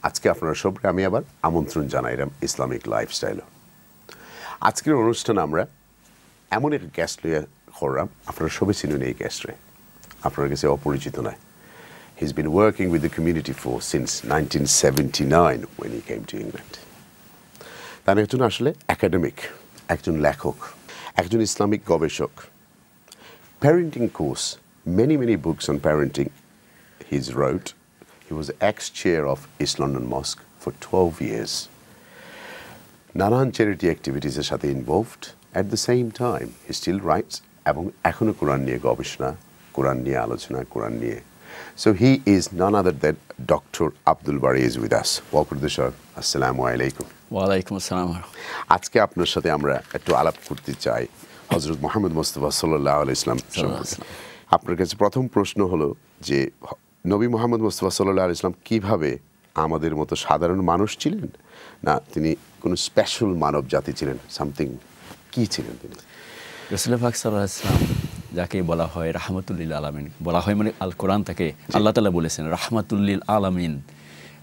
আজকে আপনারা সবাইকে আমি আবার আমন্ত্রণ জানাইলাম ইসলামিক লাইফস্টাইল। আজকের অনুষ্ঠান আমরা এমন এক গেস্ট লইয়া করলাম, আপনারা সবাই চিনেন এই গেস্টরে, আপনার কাছে অপরিচিত নয়। He's been working with the community force since 1979 when he came to England. তার একজন আসলে একাডেমিক, একজন লেখক, একজন ইসলামিক গবেষক। Parenting course, many books on parenting he's wrote. He was ex-chair of East London Mosque for 12 years. নানান charity অ্যাক্টিভিটিসের সাথে involved. At the same time, he still writes এবং এখনও কোরআন নিয়ে গবেষণা, কোরআন নিয়ে আলোচনা, কোরআন নিয়ে। So he is none other than Dr. Abdul Bari is with us. Welcome to the show. Assalamu alaikum. Wa alaikum assalam. আজকে আপনার সাথে আমরা একটু আলাপ করতে চাই হযরত মুহাম্মদ মুস্তাফা সাল্লাল্লাহু আলাইহি ওয়াসাল্লাম সম্পর্কে। আপনার কাছে প্রথম প্রশ্ন হলো যে নবী মুহাম্মদ মুস্তাফা সাল্লাল্লাহু আলাইহি ওয়াসাল্লাম কিভাবে আমাদের মতো সাধারণ মানুষ ছিলেন, না তিনি কোনো স্পেশাল মানব জাতি ছিলেন, সামথিং কি ছিলেন তিনি? রাসূল পাক সাল্লাল্লাহু আলাইহি ওয়াসাল্লাম যাকে বলা হয় রাহমাতুল লিল আলামিন, বলা হয় মানে আল কোরআন তাকে আল্লাহ তাআলা বলেছেন রাহমাতুল লিল আলামিন।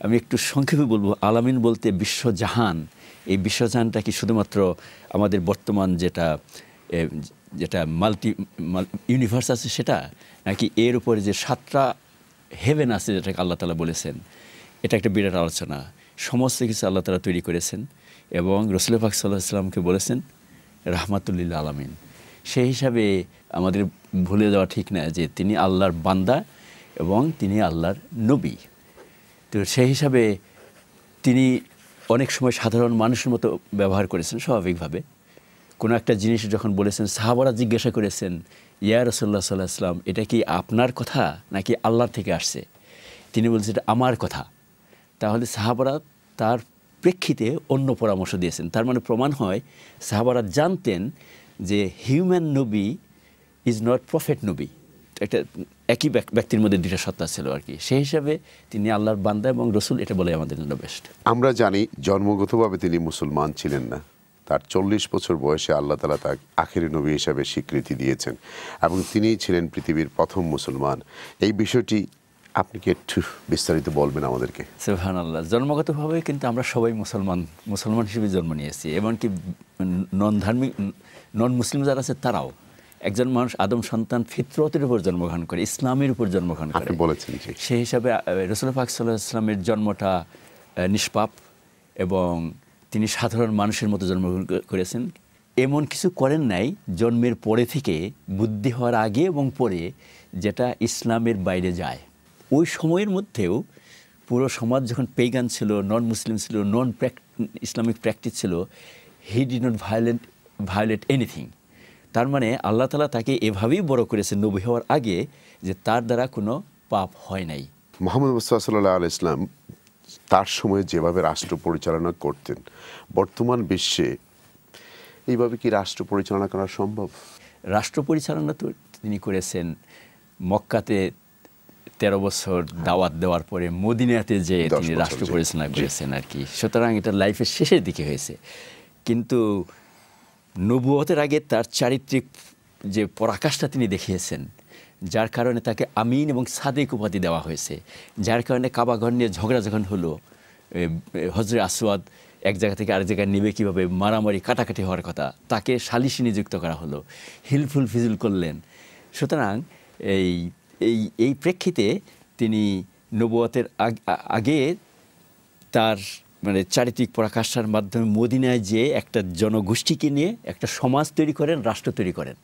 আমি একটু সংক্ষেপে বলবো, আলামিন বলতে বিশ্বজাহান। এই বিশ্বজাহানটা কি শুধুমাত্র আমাদের বর্তমান যেটা মাল্টি ইউনিভার্স আছে সেটা, নাকি এর উপরে যে 7টা হেভেন আছে যেটাকে আল্লাহ তাআলা বলেছেন, এটা একটা বিরাট আলোচনা। সমস্ত কিছু আল্লাহ তাআলা তৈরি করেছেন এবং রাসূল পাক সাল্লাল্লাহু আলাইহি ওয়াসাল্লামকে বলেছেন রাহমাতুল লিল আলামিন। সেই হিসাবে আমাদের ভুলে যাওয়া ঠিক না যে তিনি আল্লাহর বান্দা এবং তিনি আল্লাহর নবী। তো সেই হিসাবে তিনি অনেক সময় সাধারণ মানুষের মতো ব্যবহার করেছেন স্বাভাবিকভাবে। কোনো একটা জিনিস যখন বলেছেন, সাহাবারা জিজ্ঞাসা করেছেন ইয়া রাসূলুল্লাহ সাল্লাল্লাহু আলাইহি ওয়াসাল্লাম, এটা কি আপনার কথা নাকি আল্লাহর থেকে আসছে? তিনি বলছেন এটা আমার কথা। তাহলে সাহাবারা তার প্রেক্ষিতে অন্য পরামর্শ দিয়েছেন। তার মানে প্রমাণ হয় সাহাবারা জানতেন যে হিউম্যান নবী ইজ নট প্রফেট নবী। একটা একই ব্যক্তির মধ্যে দুইটা সত্তা ছিল আর কি। সেই হিসাবে তিনি আল্লাহর বান্দা এবং রসুল, এটা বলে আমাদের জন্য বেস্ট। আমরা জানি জন্মগতভাবে তিনি মুসলমান ছিলেন না। তার 40 বছর বয়সে আল্লাহ তাআলা তাকে আখেরি নবী হিসাবে স্বীকৃতি দিয়েছেন এবং তিনিই ছিলেন পৃথিবীর প্রথম মুসলমান। এই বিষয়টি আপনি কি একটু বিস্তারিত বলবেন আমাদেরকে? সুবহানাল্লাহ। জন্মগতভাবে কিন্তু আমরা সবাই মুসলমান হিসেবে জন্ম নিয়েছি, এমনকি নন মুসলিম যারা আছে তারাও। একজন মানুষ আদম সন্তান ফিতরতের উপর জন্মগ্রহণ করে, ইসলামের উপর জন্মগ্রহণ করে। বলেছেন সেই হিসাবে রাসূল পাক সাল্লাল্লাহু আলাইহি ওয়াসাল্লামের জন্মটা নিষ্পাপ এবং তিনি সাধারণ মানুষের মতো জন্মগ্রহণ করেছেন। এমন কিছু করেন নাই জন্মের পরে থেকে, বুদ্ধি হওয়ার আগে এবং পরে, যেটা ইসলামের বাইরে যায়। ওই সময়ের মধ্যেও পুরো সমাজ যখন পেগান ছিল, নন মুসলিম ছিল, ইসলামিক প্র্যাকটিস ছিল, he did not violate anything. তার মানে আল্লাহ তাআলা তাকে এভাবেই বড় করেছেন নবী হওয়ার আগে যে তার দ্বারা কোনো পাপ হয় নাই। মুহাম্মদ মুস্তাফা সাল্লাল্লাহু আলাইহি ওয়াসাল্লাম তার সময়ে যেভাবে রাষ্ট্র পরিচালনা করতেন, বর্তমান বিশ্বে এইভাবে কি রাষ্ট্র পরিচালনা করা সম্ভব? রাষ্ট্র পরিচালনা তো তিনি করেছেন মক্কাতে 13 বছর দাওয়াত দেওয়ার পরে, মদিনাতে যে তিনি রাষ্ট্র পরিচালনা করেছেন আর কি। সুতরাং এটা লাইফের শেষের দিকে হয়েছে। কিন্তু নবুয়তের আগে তার চারিত্রিক যে পরাকাষ্ঠা তিনি দেখিয়েছেন, যার কারণে তাকে আমিন এবং সাদেক উপাধি দেওয়া হয়েছে। যার কারণে কাবাঘর নিয়ে ঝগড়া যখন হলো, হজরে আসওয়াদ এক জায়গা থেকে আরেক জায়গায় নেবে কীভাবে মারামারি কাটাকাটি হওয়ার কথা, তাকে সালিশি নিযুক্ত করা হলো, হিলফুল ফিজুল করলেন। সুতরাং এই প্রেক্ষিতে তিনি নবুয়তের আগে তার মানে চারিত্রিক পরাকাষ্ঠার মাধ্যমে মদিনায় যে একটা জনগোষ্ঠীকে নিয়ে একটা সমাজ তৈরি করেন, রাষ্ট্র তৈরি করেন।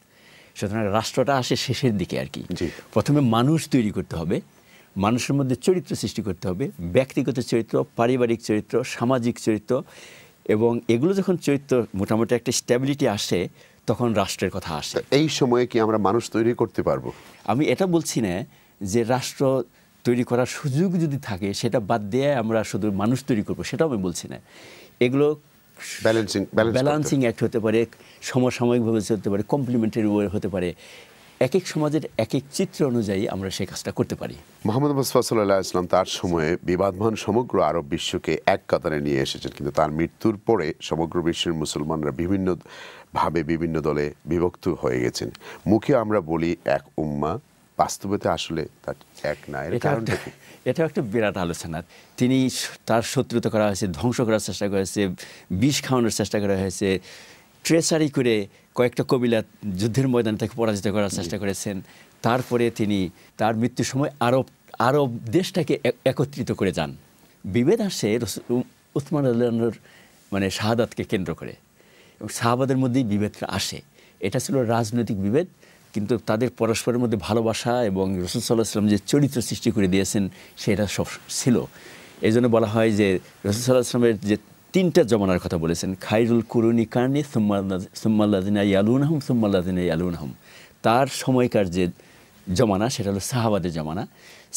সুতরাং রাষ্ট্রটা আসে শেষের দিকে আর কি। প্রথমে মানুষ তৈরি করতে হবে, মানুষের মধ্যে চরিত্র সৃষ্টি করতে হবে, ব্যক্তিগত চরিত্র, পারিবারিক চরিত্র, সামাজিক চরিত্র, এবং এগুলো যখন চরিত্র মোটামুটি একটা স্ট্যাবিলিটি আসে, তখন রাষ্ট্রের কথা আসে। এই সময়ে কি আমরা মানুষ তৈরি করতে পারবো? আমি এটা বলছি না যে রাষ্ট্র তৈরি করার সুযোগ যদি থাকে সেটা বাদ দিয়ে আমরা শুধু মানুষ তৈরি করবো, সেটাও আমি বলছি না। এগুলো ব্যালেন্সিং অ্যাক্ট হতে পারে, সমসাময়িকভাবে হতে পারে, কমপ্লিমেন্টারি হতে পারে। এক এক সমাজের এক এক চিত্র অনুযায়ী আমরা সেই কাজটা করতে পারি। মুহাম্মদ মুস্তাফা সাল্লাল্লাহু আলাইহি ওয়াসাল্লাম তার সময়ে বিবাদমান সমগ্র আরব বিশ্বকে এক কাতারে নিয়ে এসেছেন, কিন্তু তার মৃত্যুর পরে সমগ্র বিশ্বের মুসলমানরা বিভিন্ন দলে বিভক্ত হয়ে গেছেন। মুখে আমরা বলি এক উম্মাহ, বাস্তবতে আসলে তার এক না, এর কারণটা কি? এটাও একটা বিরাট আলোচনা। তিনি তার শত্রুতা করা হয়েছে, ধ্বংস করার চেষ্টা করা হয়েছে, বিষ খাওয়ানোর চেষ্টা করা হয়েছে, ট্রেসারি করে কয়েকটা কবিলা যুদ্ধের ময়দানে তাকে পরাজিত করার চেষ্টা করেছেন। তারপরে তিনি তার মৃত্যুর সময় আরব দেশটাকে একত্রিত করে যান। বিভেদ আসে উসমান রাদিয়াল্লাহু মানে শাহাদাতকে কেন্দ্র করে, এবং সাহাবাদের মধ্যেই বিভেদটা আসে। এটা ছিল রাজনৈতিক বিভেদ, কিন্তু তাদের পরস্পরের মধ্যে ভালোবাসা এবং রাসূল সাল্লাল্লাহু আলাইহি ওয়াসাল্লাম যে চরিত্র সৃষ্টি করে দিয়েছেন সেটা সব ছিল। এই জন্য বলা হয় যে রাসূল সাল্লাল্লাহু আলাইহি ওয়াসাল্লামের যে 3টা জমানার কথা বলেছেন, খায়রুল কুরুনি কারনি সুম্মাল্লাযিনা ইয়ালুনহুম সুম্মাল্লাযিনা ইয়ালুনহুম। তার সময়কার যে জমানা সেটা হলো সাহাবাদের জমানা।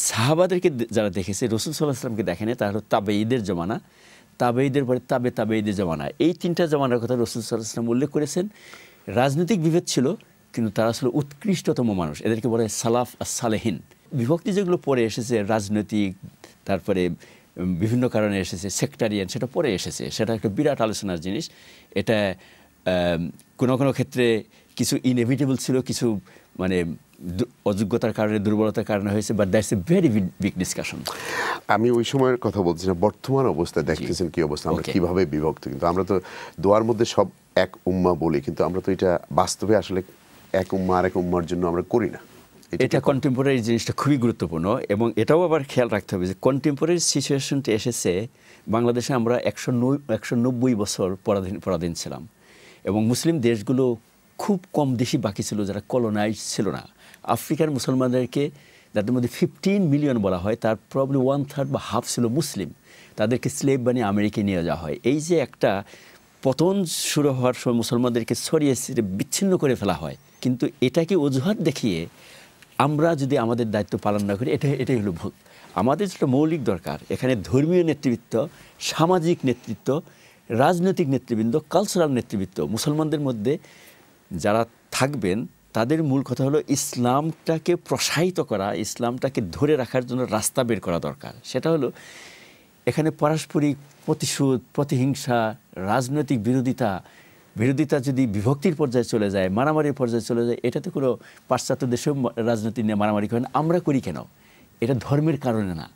সাহাবাদেরকে যারা দেখেছে, রাসূল সাল্লাল্লাহু আলাইহি ওয়াসাল্লামকে দেখেনি, তারা হলো তাবেঈদের জমানা, তাবেঈদের পরে তাবেঈদের জমানা। এই 3টা জমানার কথা রাসূল সাল্লাল্লাহু আলাইহি ওয়াসাল্লাম উল্লেখ করেছেন। রাজনৈতিক বিভেদ ছিল, কিন্তু তারা আসলে উৎকৃষ্টতম মানুষ, এদেরকে বলা হয় সালাফ আর সালেহিন। বিভক্তি যেগুলো পরে এসেছে রাজনৈতিক, তারপরে বিভিন্ন কারণে এসেছে সেক্টারিয়ান, সেটা পরে এসেছে, সেটা একটা বিরাট আলোচনার জিনিস। এটা কোনো কোনো ক্ষেত্রে কিছু ইনএভিটেবল ছিল, কিছু মানে অযোগ্যতার কারণে, দুর্বলতার কারণে হয়েছে, but that's a very big discussion. আমি ওই সময়ের কথা বলছি না, বর্তমান অবস্থা দেখতেছেন কি অবস্থা, আমরা কিভাবে বিভক্ত। কিন্তু আমরা তো দোয়ার মধ্যে সব এক উম্মাহ বলি, কিন্তু আমরা তো এটা বাস্তবে আসলে এক উম্মাহ আরেক উম্মার জন্য আমরা করি না। এটা কন্টেম্পোরারি জিনিসটা খুবই গুরুত্বপূর্ণ, এবং এটাও আবার খেয়াল রাখতে হবে যে কন্টেম্পোরারি সিচুয়েশনটা এসেছে বাংলাদেশে। আমরা 190 বছর পরাধীন ছিলাম, এবং মুসলিম দেশগুলো খুব কম দেশই বাকি ছিল যারা কলোনাইজ ছিল না। আফ্রিকার মুসলমানদেরকে, যাদের মধ্যে 15 মিলিয়ন বলা হয়, তার প্রবলি 1/3 বা হাফ ছিল মুসলিম। তাদেরকে স্লেভ বানিয়ে আমেরিকায় নিয়ে যাওয়া হয়। এই যে একটা পতন শুরু হওয়ার সময় মুসলমানদেরকে ছড়িয়ে বিচ্ছিন্ন করে ফেলা হয়, কিন্তু এটাকে অজুহাত দেখিয়ে আমরা যদি আমাদের দায়িত্ব পালন না করি, এটাই হলো ভুল। আমাদের যেটা মৌলিক দরকার, এখানে ধর্মীয় নেতৃত্ব, সামাজিক নেতৃত্ব, রাজনৈতিক নেতৃবৃন্দ, কালচারাল নেতৃবৃন্দ, মুসলমানদের মধ্যে যারা থাকবেন, তাদের মূল কথা হলো ইসলামটাকে প্রসারিত করা, ইসলামটাকে ধরে রাখার জন্য রাস্তা বের করা দরকার। সেটা হলো এখানে পারস্পরিক প্রতিশোধ, প্রতিহিংসা, রাজনৈতিক বিরোধিতা যদি বিভক্তির পর্যায়ে চলে যায়, মারামারির পর্যায়ে চলে যায়, এটাতে কোনো পাশ্চাত্য দেশেও রাজনীতি নিয়ে মারামারি করে না। আমরা করি কেন? এটা ধর্মের কারণে না,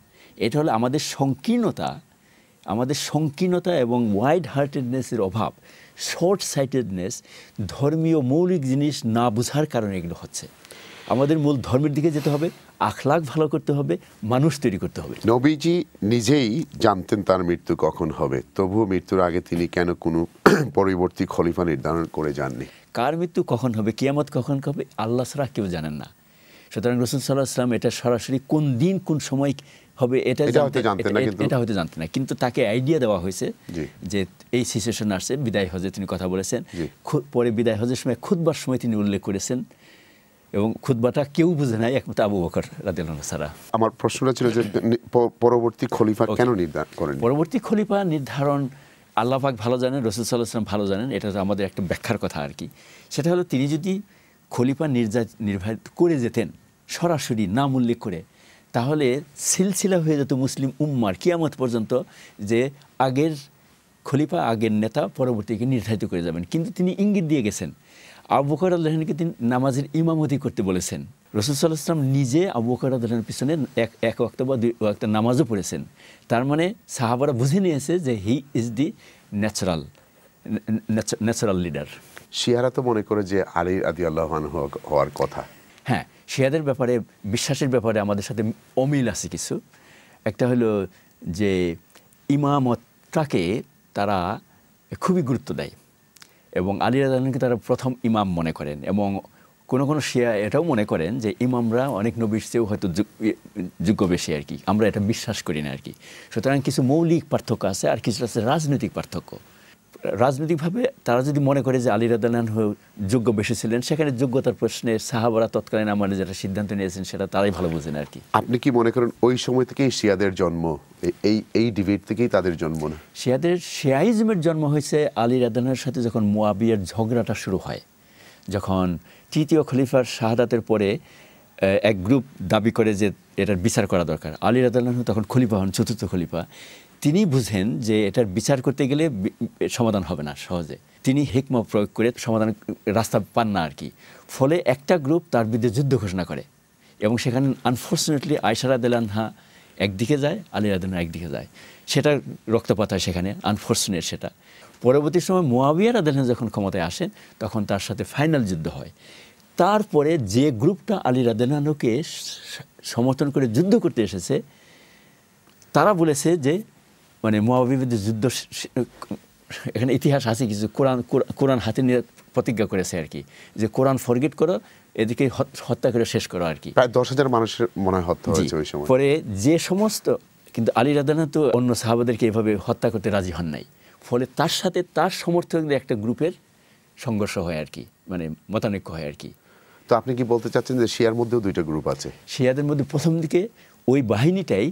এটা হলো আমাদের সংকীর্ণতা এবং ওয়াইড হার্টেডনেসের অভাব, শর্ট সাইটেডনেস, ধর্মীয় মৌলিক জিনিস না বোঝার কারণে এগুলো হচ্ছে। আমাদের মূল ধর্মের দিকে যেতে হবে, আখলাক ভালো করতে হবে, মানুষ তৈরি করতে হবে। নবীজি নিজেই জানতেন তার মৃত্যু কখন হবে, তবুও মৃত্যুর আগে তিনি কেন কোনো পরবর্তী খলিফা নির্ধারণ করে যাননি? কার মৃত্যু কখন হবে, কিয়ামত কখন হবে, আল্লাহ ছাড়া কেউ জানেন না। সুতরাং রাসূল সাল্লাল্লাহু আলাইহি ওয়াসাল্লাম এটা সরাসরি কোন দিন কোন সময় হবে এটা হয়তো জানতেন না, কিন্তু তাকে আইডিয়া দেওয়া হয়েছে যে এই সিচুয়েশন আসছে। বিদায় হজে তিনি কথা বলেছেন, পরে বিদায় হজের সময় খুতবার সময় তিনি উল্লেখ করেছেন, এবং খুতবাটা কেউ বুঝে নাই একমাত্র আবু বকর রাদিয়াল্লাহু আনহু ছাড়া। আমার প্রশ্নটা ছিল যে পরবর্তী খলিফা কেন নির্ধারণ করেন? পরবর্তী খলিফা নির্ধারণ আল্লাহ পাক ভালো জানেন, রাসূল সাল্লাল্লাহু আলাইহি ওয়াসাল্লাম ভালো জানেন। এটা তো আমাদের একটা ব্যাখ্যার কথা আর কি। সেটা হলো তিনি যদি খলিফা নির্ধারিত করে যেতেন সরাসরি নাম উল্লেখ করে, তাহলে সিলসিলা হয়ে যেত মুসলিম উম্মার কিয়ামত পর্যন্ত, যে আগের খলিফা, আগের নেতা পরবর্তীকে নির্ধারিত করে যাবেন। কিন্তু তিনি ইঙ্গিত দিয়ে গেছেন। আবু বকর রাদিয়াল্লাহু আনহুকে তিনি নামাজের ইমামতি করতে বলেছেন। রাসূল সাল্লাল্লাহু আলাইহি ওয়াসাল্লাম নিজে আবু বকর রাদিয়াল্লাহু আনহুর পিছনে এক ওয়াক্ত বা 2 ওয়াক্ত নামাজও পড়েছেন। তার মানে সাহাবারা বুঝে নিয়েছে যে he is the natural leader. শিয়ারা তো মনে করে যে আলী রাদিয়াল্লাহু আনহু হওয়ার কথা। হ্যাঁ, শিয়াদের ব্যাপারে, বিশ্বাসের ব্যাপারে আমাদের সাথে অমিল আছে কিছু। একটা হলো যে ইমামতটাকে তারা খুবই গুরুত্ব দেয়, এবং আলী রাদিয়াল্লাহু আনহুকে তারা প্রথম ইমাম মনে করেন, এবং কোনো কোনো শিয়া এটাও মনে করেন যে ইমামরা অনেক নবীর চেয়েও হয়তো যোগ্য বেশি আর কি। আমরা এটা বিশ্বাস করি না আর কি। সুতরাং কিছু মৌলিক পার্থক্য আছে, আর কিছু আছে রাজনৈতিক পার্থক্য। রাজনৈতিকভাবে তারা যদি মনে করে যে আলী রাদিয়াল্লাহু আনহু যোগ্য বেশি ছিলেন, সেখানে যোগ্যতার প্রশ্নে সাহাবারা তৎকালীন আমলে যেটা সিদ্ধান্ত নিয়েছেন সেটা তারাই ভালো বোঝেন আর কি। আপনি কি মনে করেন ওই সময় থেকেই শিয়াদের জন্ম, এই ডিবেট থেকেই তাদের জন্ম না? শিয়াইজমের জন্ম হয়েছে আলী রাদিয়াল্লাহু আনহুর সাথে যখন মুয়াবিয়ার ঝগড়াটা শুরু হয়। যখন তৃতীয় খলিফার শাহাদাতের পরে এক গ্রুপ দাবি করে যে এটার বিচার করা দরকার, আলী রাদিয়াল্লাহু আনহু তখন খলিফা হন, চতুর্থ খলিফা। তিনি বুঝেন যে এটার বিচার করতে গেলে সমাধান হবে না সহজে। তিনি হিকমা প্রয়োগ করে সমাধান রাস্তা পান না আর কি। ফলে একটা গ্রুপ তার বিরুদ্ধে যুদ্ধ ঘোষণা করে, এবং সেখানে আনফর্চুনেটলি আয়েশা রাদিয়াল্লাহু আনহা একদিকে যায়, আলী রাদিয়াল্লাহু আনহু একদিকে যায়, সেটা রক্তপাত হয় সেখানে, আনফর্চুনেট সেটা। পরবর্তী সময় মুয়াবিয়া রাদিয়াল্লাহু আনহু যখন ক্ষমতায় আসেন তখন তার সাথে ফাইনাল যুদ্ধ হয়। তারপরে যে গ্রুপটা আলী রাদিয়াল্লাহু আনহুকে সমর্থন করে যুদ্ধ করতে এসেছে তারা বলেছে যে মানে মুয়াবিয়ার যুদ্ধ, এখানে ইতিহাস আছে কিছু, কোরআন হাতে নিয়ে প্রতিজ্ঞা করেছে আর কি, যে কোরআন ফরগেট করো, এদিকে হত্যা করে শেষ করো আর কি। প্রায় 10,000 মানুষের মনে হয় হত্যা হয়েছে ওই সময়। পরে যে সমস্ত, কিন্তু আলী রাদিয়াল্লাহু আনহু তো অন্য সাহাবাদেরকে এভাবে হত্যা করতে রাজি হন নাই, ফলে তার সাথে তার সমর্থকদের একটা গ্রুপের সংঘর্ষ হয় আর কি, মানে মতানৈক্য হয় আর কি। তো আপনি কি বলতে চাচ্ছেন যে শিয়ার মধ্যেও দুইটা গ্রুপ আছে? শিয়াদের মধ্যে প্রথম দিকে ওই বাহিনীটাই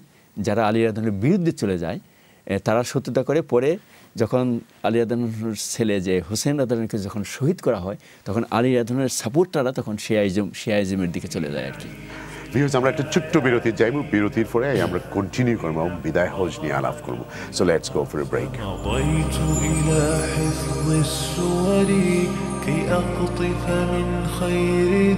যারা আলী রাদিয়াল্লাহু আনহুর বিরুদ্ধে চলে যায়, তারা শত্রুতা করে। পরে যখন আলী রাদিয়াল্লাহু আনহুর ছেলে যে হুসেন রাদিয়াল্লাহু আনহুকে যখন শহীদ করা হয় তখন আলী রাদিয়াল্লাহু আনহুর সাপোর্টাররা তখন শিয়াইজমের দিকে চলে যায় আর কি। ভিউয়ার্স, আমরা একটা ছোট্ট বিরতির যাইব, বিরতির পরে আমরা কন্টিনিউ করবো এবং বিদায় হজ নিয়ে আলাপ করবো। So let's go for a break. مضيت إلى حفظ السور كي أقطف من خير